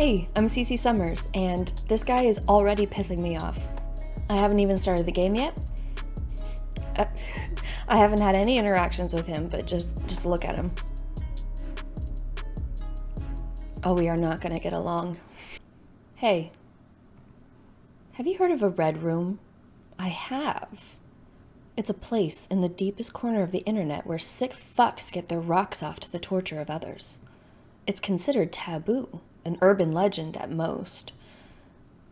Hey, I'm Cece Summers, and this guy is already pissing me off. I haven't even started the game yet. I haven't had any interactions with him, but just look at him. Oh, we are not gonna get along. Hey, have you heard of a red room? I have. It's a place in the deepest corner of the internet where sick fucks get their rocks off to the torture of others. It's considered taboo, an urban legend at most.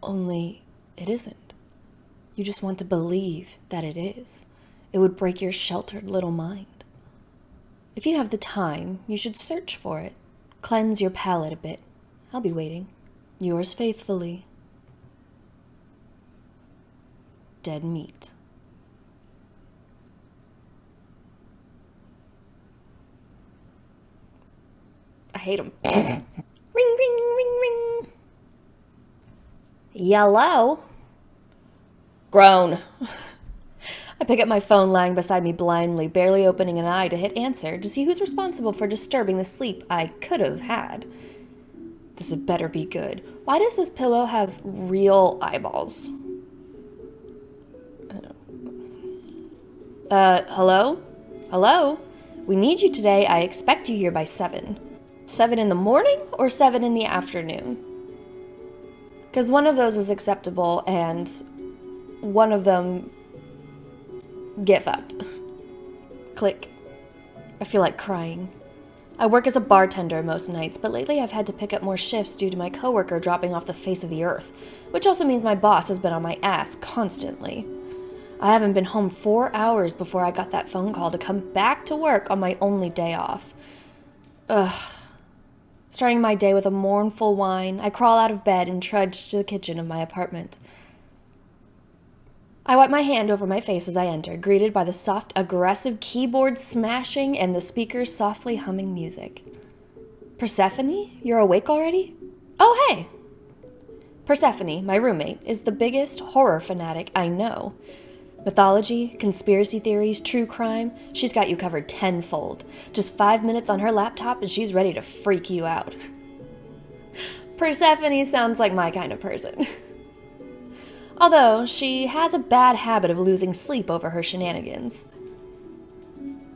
Only it isn't. You just want to believe that it is. It would break your sheltered little mind. If you have the time, you should search for it. Cleanse your palate a bit. I'll be waiting. Yours faithfully, Dead Meat. I hate him. Ring, ring, ring, ring. Yellow. Groan. I pick up my phone lying beside me blindly, barely opening an eye to hit answer to see who's responsible for disturbing the sleep I could have had. This had better be good. Why does this pillow have real eyeballs? Hello? Hello? We need you today. I expect you here by 7. 7 in the morning or 7 in the afternoon? Because one of those is acceptable and one of them get fucked. Click. I feel like crying. I work as a bartender most nights, but lately I've had to pick up more shifts due to my coworker dropping off the face of the earth, which also means my boss has been on my ass constantly. I haven't been home 4 hours before I got that phone call to come back to work on my only day off. Ugh. Starting my day with a mournful whine, I crawl out of bed and trudge to the kitchen of my apartment. I wipe my hand over my face as I enter, greeted by the soft, aggressive keyboard smashing and the speaker's softly humming music. Persephone, you're awake already? Oh, hey! Persephone, my roommate, is the biggest horror fanatic I know. Mythology, conspiracy theories, true crime, she's got you covered tenfold. Just 5 minutes on her laptop and she's ready to freak you out. Persephone sounds like my kind of person. Although, she has a bad habit of losing sleep over her shenanigans.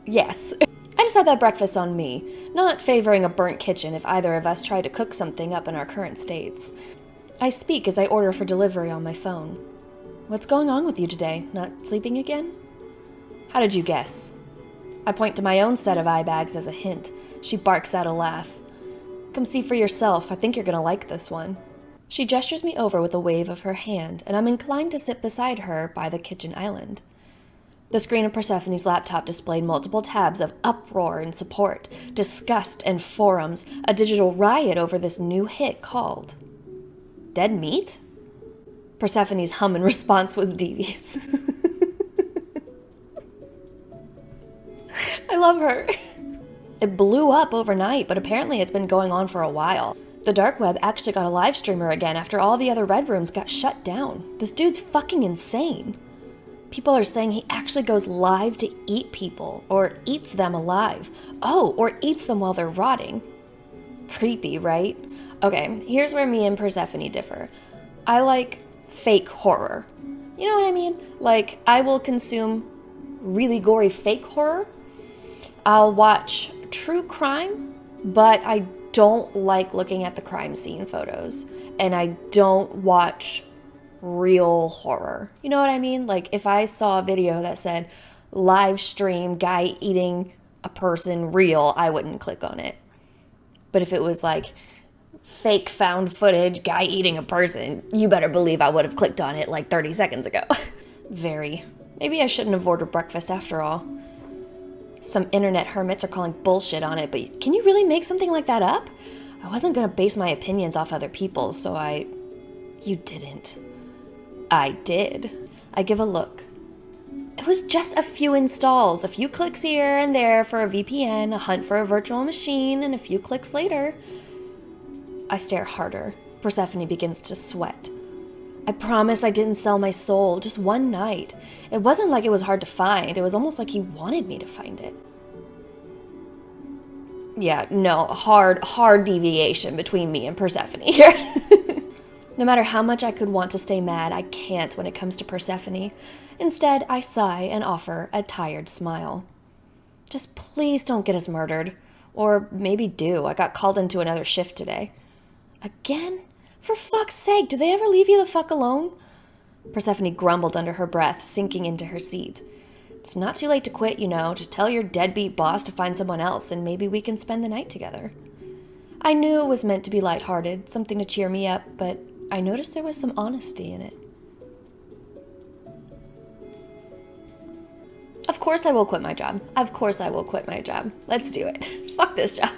Yes, I just had that breakfast on me, not favoring a burnt kitchen if either of us tried to cook something up in our current states. I speak as I order for delivery on my phone. What's going on with you today? Not sleeping again? How did you guess? I point to my own set of eye bags as a hint. She barks out a laugh. Come see for yourself. I think you're gonna like this one. She gestures me over with a wave of her hand, and I'm inclined to sit beside her by the kitchen island. The screen of Persephone's laptop displayed multiple tabs of uproar and support, disgust and forums, a digital riot over this new hit called Dead Meat? Persephone's hum in response was devious. I love her. It blew up overnight, but apparently it's been going on for a while. The dark web actually got a live streamer again after all the other red rooms got shut down. This dude's fucking insane. People are saying he actually goes live to eat people, or eats them alive. Oh, or eats them while they're rotting. Creepy, right? Okay, here's where me and Persephone differ. I like fake horror. You know what I mean? Like, I will consume really gory fake horror. I'll watch true crime, but I don't like looking at the crime scene photos. And I don't watch real horror. You know what I mean? Like, if I saw a video that said live stream guy eating a person real, I wouldn't click on it. But if it was like fake found footage guy eating a person, you better believe I would have clicked on it like 30 seconds ago. Very. Maybe I shouldn't have ordered breakfast after all. Some internet hermits are calling bullshit on it, but can you really make something like that up? I wasn't gonna base my opinions off other people's, so You didn't. I did. I give a look. It was just a few installs, a few clicks here and there for a VPN, a hunt for a virtual machine, and a few clicks later. I stare harder. Persephone begins to sweat. I promise I didn't sell my soul, just one night. It wasn't like it was hard to find. It was almost like he wanted me to find it. Yeah, no, hard deviation between me and Persephone here. No matter how much I could want to stay mad, I can't when it comes to Persephone. Instead, I sigh and offer a tired smile. Just please don't get us murdered. Or maybe do. I got called into another shift today. Again? For fuck's sake, do they ever leave you the fuck alone? Persephone grumbled under her breath, sinking into her seat. It's not too late to quit, you know. Just tell your deadbeat boss to find someone else, and maybe we can spend the night together. I knew it was meant to be lighthearted, something to cheer me up, but I noticed there was some honesty in it. Of course I will quit my job. Of course I will quit my job. Let's do it. Fuck this job.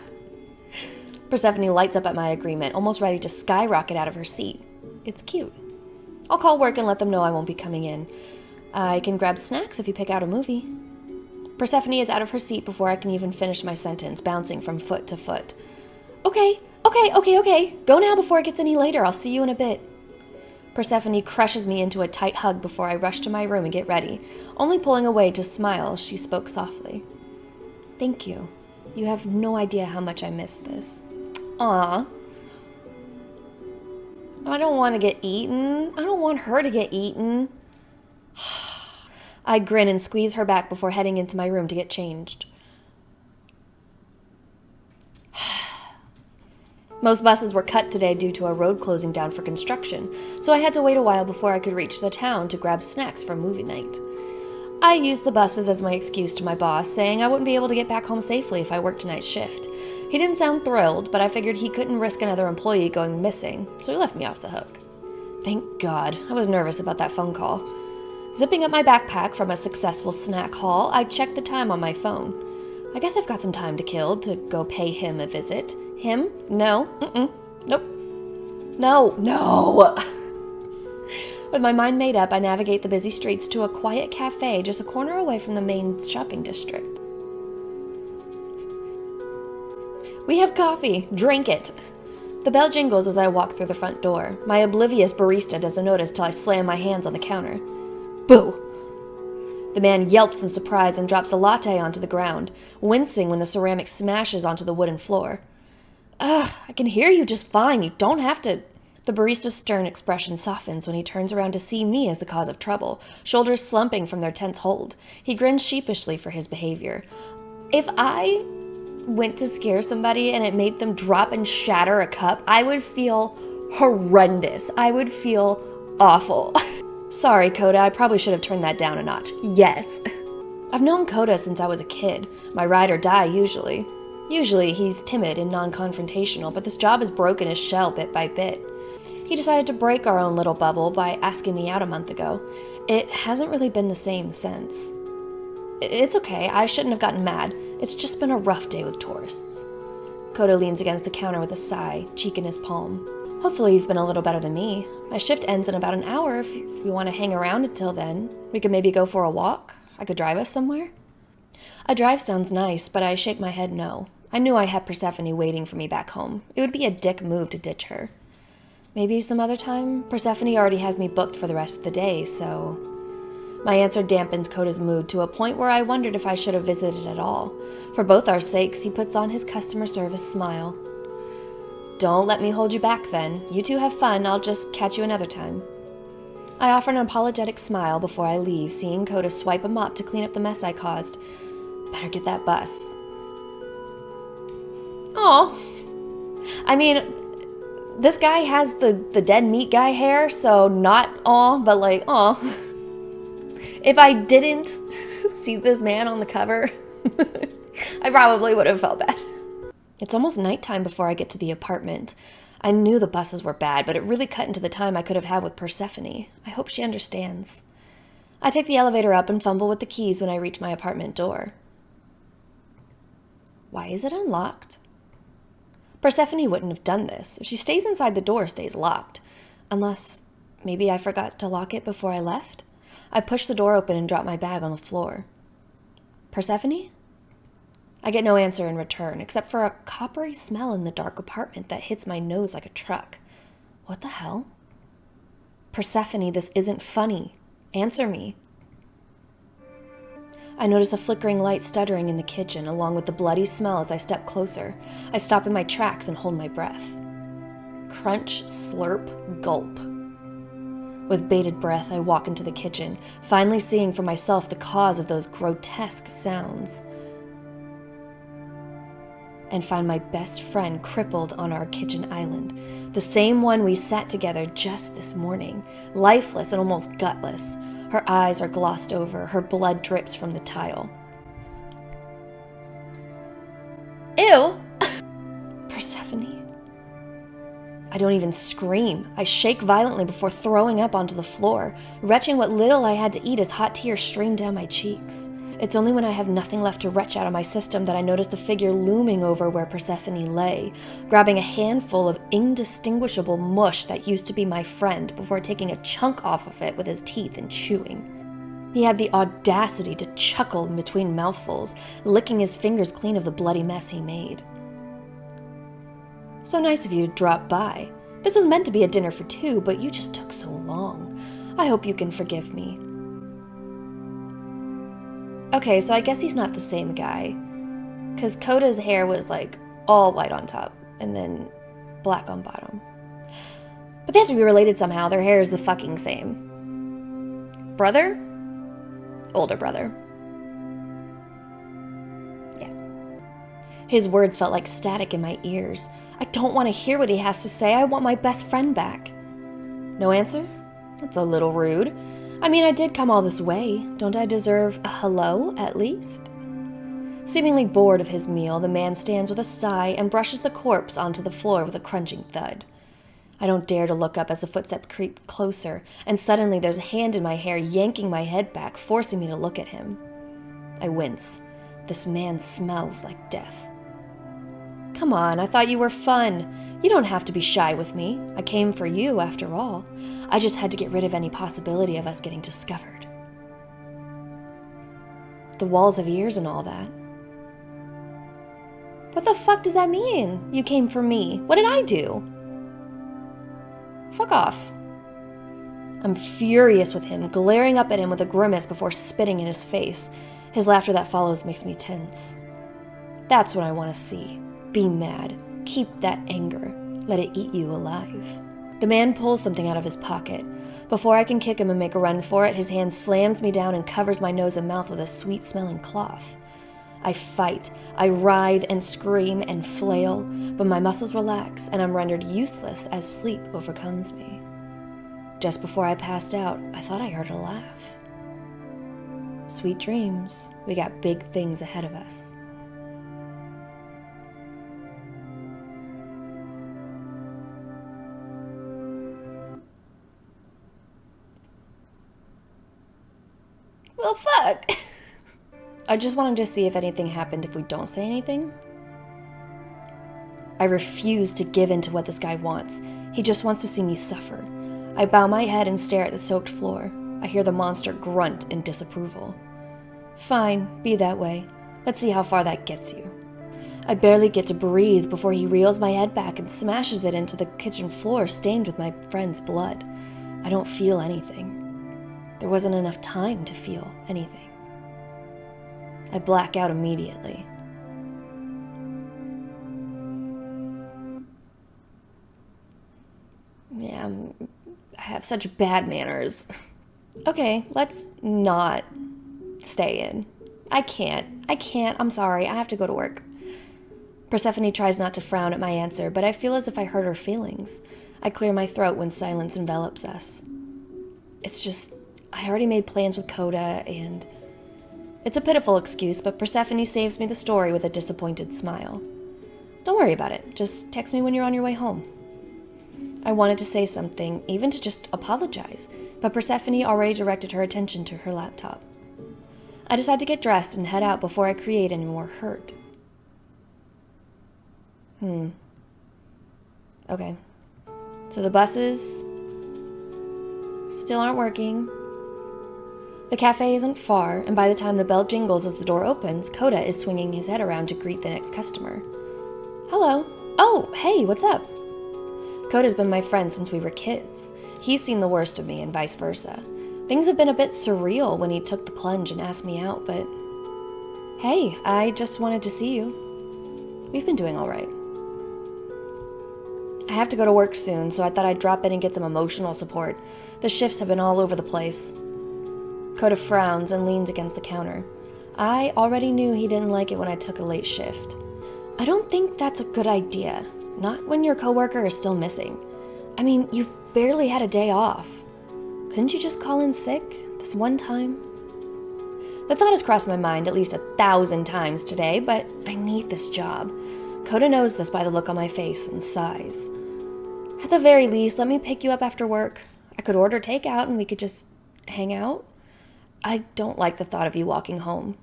Persephone lights up at my agreement, almost ready to skyrocket out of her seat. It's cute. I'll call work and let them know I won't be coming in. I can grab snacks if you pick out a movie. Persephone is out of her seat before I can even finish my sentence, bouncing from foot to foot. Okay. Go now before it gets any later. I'll see you in a bit. Persephone crushes me into a tight hug before I rush to my room and get ready. Only pulling away to smile, she spoke softly. Thank you. You have no idea how much I miss this. Aw. I don't want to get eaten. I don't want her to get eaten. I grin and squeeze her back before heading into my room to get changed. Most buses were cut today due to a road closing down for construction, so I had to wait a while before I could reach the town to grab snacks for movie night. I used the buses as my excuse to my boss, saying I wouldn't be able to get back home safely if I worked tonight's shift. He didn't sound thrilled, but I figured he couldn't risk another employee going missing, so he left me off the hook. Thank God. I was nervous about that phone call. Zipping up my backpack from a successful snack haul, I checked the time on my phone. I guess I've got some time to kill to go pay him a visit. Him? No. Nope. No. With my mind made up, I navigate the busy streets to a quiet cafe just a corner away from the main shopping district. We have coffee. Drink it. The bell jingles as I walk through the front door. My oblivious barista doesn't notice till I slam my hands on the counter. Boo! The man yelps in surprise and drops a latte onto the ground, wincing when the ceramic smashes onto the wooden floor. Ugh, I can hear you just fine. You don't have to... The barista's stern expression softens when he turns around to see me as the cause of trouble, shoulders slumping from their tense hold. He grins sheepishly for his behavior. If I went to scare somebody and it made them drop and shatter a cup, I would feel horrendous. I would feel awful. Sorry, Coda, I probably should have turned that down a notch. Yes. I've known Coda since I was a kid. My ride or die, usually. Usually, he's timid and non-confrontational, but this job has broken his shell bit by bit. He decided to break our own little bubble by asking me out a month ago. It hasn't really been the same since. It's okay, I shouldn't have gotten mad. It's just been a rough day with tourists. Coda leans against the counter with a sigh, cheek in his palm. Hopefully you've been a little better than me. My shift ends in about an hour. If you want to hang around until then, we could maybe go for a walk. I could drive us somewhere. A drive sounds nice, but I shake my head no. I knew I had Persephone waiting for me back home. It would be a dick move to ditch her. Maybe some other time? Persephone already has me booked for the rest of the day, so... My answer dampens Coda's mood to a point where I wondered if I should have visited at all. For both our sakes, he puts on his customer service smile. Don't let me hold you back then. You two have fun, I'll just catch you another time. I offer an apologetic smile before I leave, seeing Coda swipe a mop to clean up the mess I caused. Better get that bus. Aw. I mean, this guy has the dead meat guy hair, so not aw, but like aw. If I didn't see this man on the cover, I probably would have felt bad. It's almost nighttime before I get to the apartment. I knew the buses were bad, but it really cut into the time I could have had with Persephone. I hope she understands. I take the elevator up and fumble with the keys when I reach my apartment door. Why is it unlocked? Persephone wouldn't have done this. If she stays inside, the door stays locked. Unless, maybe I forgot to lock it before I left? I push the door open and drop my bag on the floor. Persephone? I get no answer in return, except for a coppery smell in the dark apartment that hits my nose like a truck. What the hell? Persephone, this isn't funny. Answer me. I notice a flickering light stuttering in the kitchen, along with the bloody smell as I step closer. I stop in my tracks and hold my breath. Crunch, slurp, gulp. With bated breath, I walk into the kitchen, finally seeing for myself the cause of those grotesque sounds, and find my best friend crippled on our kitchen island, the same one we sat together just this morning, lifeless and almost gutless. Her eyes are glossed over, her blood drips from the tile. Ew! Persephone. I don't even scream. I shake violently before throwing up onto the floor, retching what little I had to eat as hot tears stream down my cheeks. It's only when I have nothing left to retch out of my system that I notice the figure looming over where Persephone lay, grabbing a handful of indistinguishable mush that used to be my friend before taking a chunk off of it with his teeth and chewing. He had the audacity to chuckle in between mouthfuls, licking his fingers clean of the bloody mess he made. So nice of you to drop by. This was meant to be a dinner for two, but you just took so long. I hope you can forgive me. Okay, so I guess he's not the same guy, because Coda's hair was like all white on top and then black on bottom. But they have to be related somehow. Their hair is the fucking same. Brother? Older brother. Yeah. His words felt like static in my ears. I don't want to hear what he has to say. I want my best friend back. No answer? That's a little rude. I mean, I did come all this way. Don't I deserve a hello, at least? Seemingly bored of his meal, the man stands with a sigh and brushes the corpse onto the floor with a crunching thud. I don't dare to look up as the footsteps creep closer, and suddenly there's a hand in my hair yanking my head back, forcing me to look at him. I wince. This man smells like death. Come on, I thought you were fun. You don't have to be shy with me. I came for you, after all. I just had to get rid of any possibility of us getting discovered. The walls have ears and all that. What the fuck does that mean? You came for me. What did I do? Fuck off. I'm furious with him, glaring up at him with a grimace before spitting in his face. His laughter that follows makes me tense. That's what I want to see. Be mad. Keep that anger. Let it eat you alive. The man pulls something out of his pocket. Before I can kick him and make a run for it, his hand slams me down and covers my nose and mouth with a sweet-smelling cloth. I fight. I writhe and scream and flail, but my muscles relax and I'm rendered useless as sleep overcomes me. Just before I passed out, I thought I heard a laugh. Sweet dreams. We got big things ahead of us. Well, fuck. I just wanted to see if anything happened if we don't say anything. I refuse to give in to what this guy wants. He just wants to see me suffer. I bow my head and stare at the soaked floor. I hear the monster grunt in disapproval. Fine, be that way. Let's see how far that gets you. I barely get to breathe before he reels my head back and smashes it into the kitchen floor stained with my friend's blood. I don't feel anything. There wasn't enough time to feel anything. I black out immediately. Yeah, I have such bad manners. Okay, let's not stay in. I can't. I'm sorry. I have to go to work. Persephone tries not to frown at my answer, but I feel as if I hurt her feelings. I clear my throat when silence envelops us. It's just, I already made plans with Coda, and... It's a pitiful excuse, but Persephone saves me the story with a disappointed smile. Don't worry about it. Just text me when you're on your way home. I wanted to say something, even to just apologize, but Persephone already directed her attention to her laptop. I decide to get dressed and head out before I create any more hurt. Okay. So the buses still aren't working. The cafe isn't far, and by the time the bell jingles as the door opens, Coda is swinging his head around to greet the next customer. Hello. Oh, hey, what's up? Coda's been my friend since we were kids. He's seen the worst of me and vice versa. Things have been a bit surreal when he took the plunge and asked me out, but Hey, I just wanted to see you. We've been doing all right. I have to go to work soon, so I thought I'd drop in and get some emotional support. The shifts have been all over the place. Coda frowns and leans against the counter. I already knew he didn't like it when I took a late shift. I don't think that's a good idea. Not when your coworker is still missing. I mean, you've barely had a day off. Couldn't you just call in sick this one time? The thought has crossed my mind at least 1,000 times today, but I need this job. Coda knows this by the look on my face and sighs. At the very least, let me pick you up after work. I could order takeout and we could just hang out. I don't like the thought of you walking home.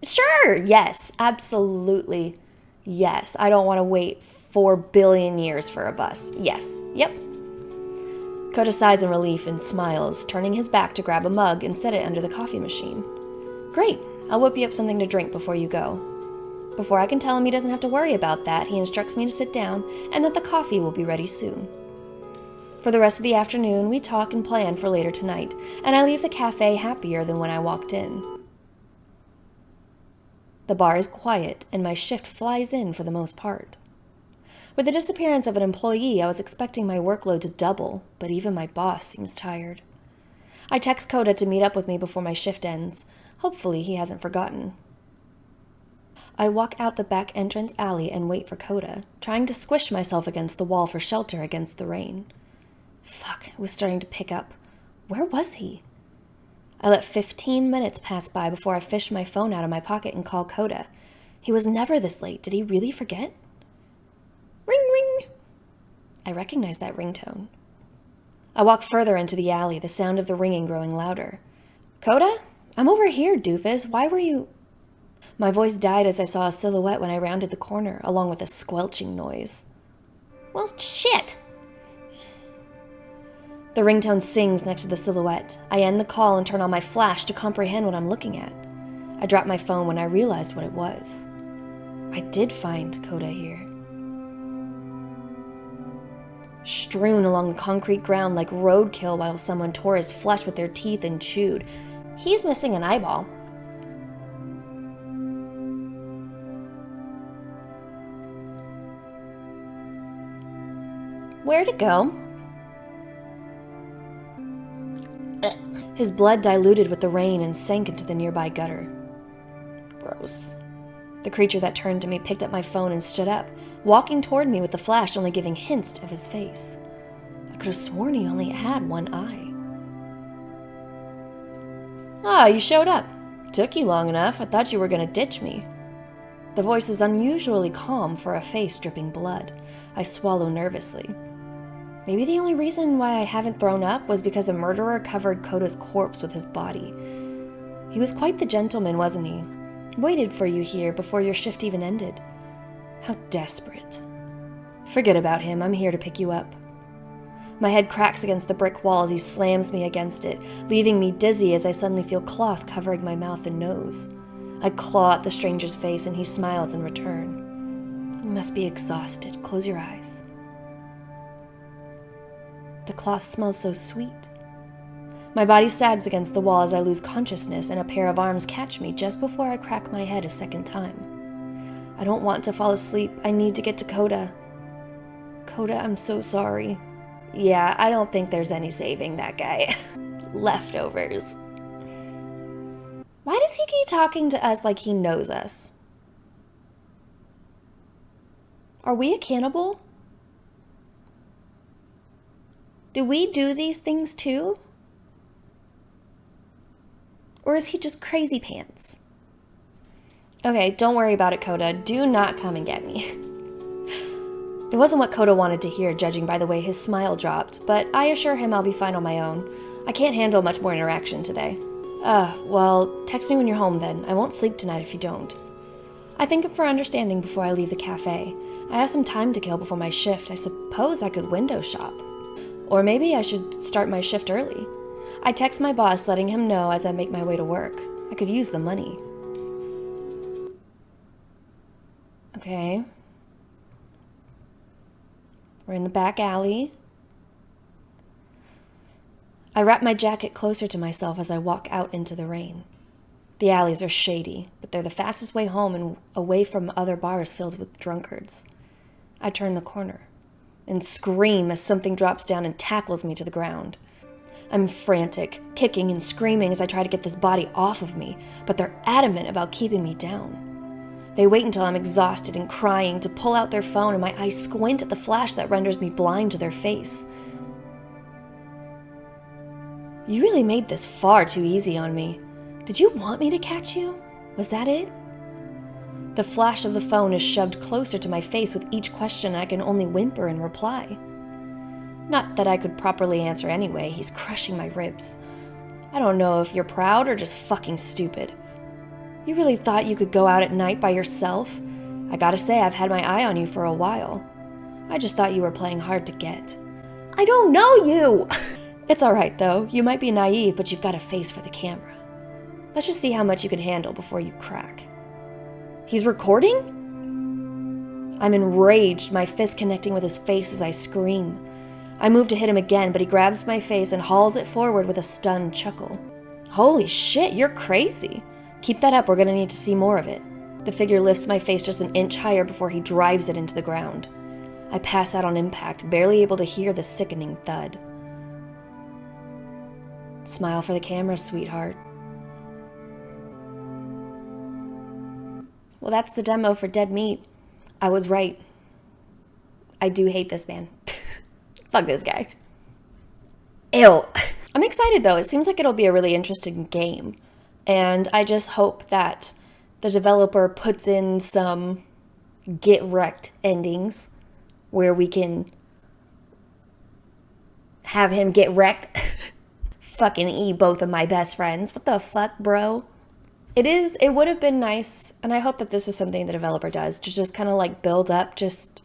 Sure, yes, absolutely. Yes, I don't want to wait 4 billion years for a bus. Yes, yep. Coda sighs in relief and smiles, turning his back to grab a mug and set it under the coffee machine. Great, I'll whip you up something to drink before you go. Before I can tell him he doesn't have to worry about that, he instructs me to sit down and that the coffee will be ready soon. For the rest of the afternoon, we talk and plan for later tonight, and I leave the cafe happier than when I walked in. The bar is quiet, and my shift flies in for the most part. With the disappearance of an employee, I was expecting my workload to double, but even my boss seems tired. I text Coda to meet up with me before my shift ends. Hopefully he hasn't forgotten. I walk out the back entrance alley and wait for Coda, trying to squish myself against the wall for shelter against the rain. Fuck, it was starting to pick up. Where was he? I let 15 minutes pass by before I fished my phone out of my pocket and called Coda. He was never this late. Did he really forget? Ring, ring. I recognized that ringtone. I walk further into the alley, the sound of the ringing growing louder. Coda? I'm over here, doofus. Why were you... My voice died as I saw a silhouette when I rounded the corner, along with a squelching noise. Well, shit! The ringtone sings next to the silhouette. I end the call and turn on my flash to comprehend what I'm looking at. I dropped my phone when I realized what it was. I did find Coda here. Strewn along the concrete ground like roadkill while someone tore his flesh with their teeth and chewed. He's missing an eyeball. Where'd it go? His blood diluted with the rain and sank into the nearby gutter. Gross. The creature that turned to me picked up my phone and stood up, walking toward me with the flash only giving hints of his face. I could have sworn he only had one eye. Ah, you showed up. Took you long enough. I thought you were going to ditch me. The voice is unusually calm for a face dripping blood. I swallow nervously. Maybe the only reason why I haven't thrown up was because the murderer covered Coda's corpse with his body. He was quite the gentleman, wasn't he? Waited for you here before your shift even ended. How desperate. Forget about him. I'm here to pick you up. My head cracks against the brick wall as he slams me against it, leaving me dizzy as I suddenly feel cloth covering my mouth and nose. I claw at the stranger's face and he smiles in return. You must be exhausted. Close your eyes. The cloth smells so sweet. My body sags against the wall as I lose consciousness and a pair of arms catch me just before I crack my head a second time. I don't want to fall asleep. I need to get to Coda. Coda, I'm so sorry. Yeah, I don't think there's any saving that guy. Leftovers. Why does he keep talking to us like he knows us? Are we a cannibal? Do we do these things too? Or is he just crazy pants? Okay, don't worry about it, Coda. Do not come and get me. It wasn't what Coda wanted to hear, judging by the way his smile dropped, but I assure him I'll be fine on my own. I can't handle much more interaction today. Well, text me when you're home then. I won't sleep tonight if you don't. I thank him for understanding before I leave the cafe. I have some time to kill before my shift. I suppose I could window shop. Or maybe I should start my shift early. I text my boss, letting him know as I make my way to work. I could use the money. Okay. We're in the back alley. I wrap my jacket closer to myself as I walk out into the rain. The alleys are shady, but they're the fastest way home and away from other bars filled with drunkards. I turn the corner and scream as something drops down and tackles me to the ground. I'm frantic, kicking and screaming as I try to get this body off of me, but they're adamant about keeping me down. They wait until I'm exhausted and crying to pull out their phone, and my eyes squint at the flash that renders me blind to their face. You really made this far too easy on me. Did you want me to catch you? Was that it? The flash of the phone is shoved closer to my face with each question, and I can only whimper in reply. Not that I could properly answer anyway, he's crushing my ribs. I don't know if you're proud or just fucking stupid. You really thought you could go out at night by yourself? I gotta say, I've had my eye on you for a while. I just thought you were playing hard to get. I don't know you! It's alright though, you might be naive, but you've got a face for the camera. Let's just see how much you can handle before you crack. He's recording? I'm enraged, my fist connecting with his face as I scream. I move to hit him again, but he grabs my face and hauls it forward with a stunned chuckle. Holy shit, you're crazy. Keep that up, we're gonna need to see more of it. The figure lifts my face just an inch higher before he drives it into the ground. I pass out on impact, barely able to hear the sickening thud. Smile for the camera, sweetheart. Well, that's the demo for Dead Meat. I was right. I do hate this man. Fuck this guy. Ew. I'm excited though. It seems like it'll be a really interesting game. And I just hope that the developer puts in some get wrecked endings where we can have him get wrecked. Fucking eat both of my best friends. What the fuck, bro? It would have been nice, and I hope that this is something the developer does, to just kind of like build up, just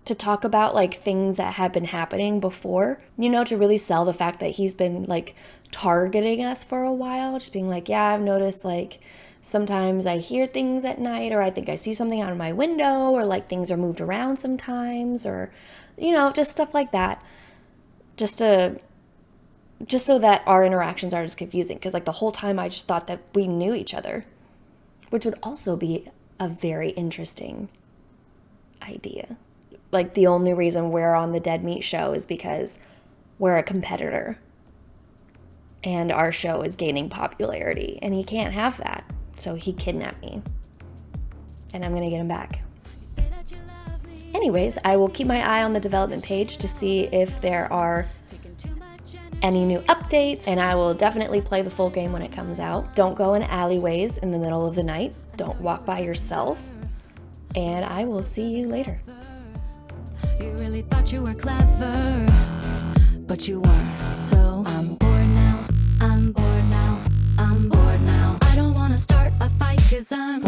to talk about like things that have been happening before, you know, to really sell the fact that he's been like targeting us for a while, just being like, yeah, I've noticed like sometimes I hear things at night, or I think I see something out of my window, or like things are moved around sometimes, or, you know, just stuff like that, just so that our interactions aren't as confusing, because like the whole time I just thought that we knew each other, which would also be a very interesting idea. Like the only reason we're on the Dead Meat show is because we're a competitor and our show is gaining popularity, and he can't have that, so he kidnapped me and I'm gonna get him back. Anyways, I will keep my eye on the development page to see if there are any new updates, and I will definitely play the full game when it comes out. Don't go in alleyways in the middle of the night. Don't walk by yourself, and I will see you later. You really thought you were clever, but you weren't. So I'm bored now, I'm bored now, I'm bored now. I don't wanna start a fight 'cause I'm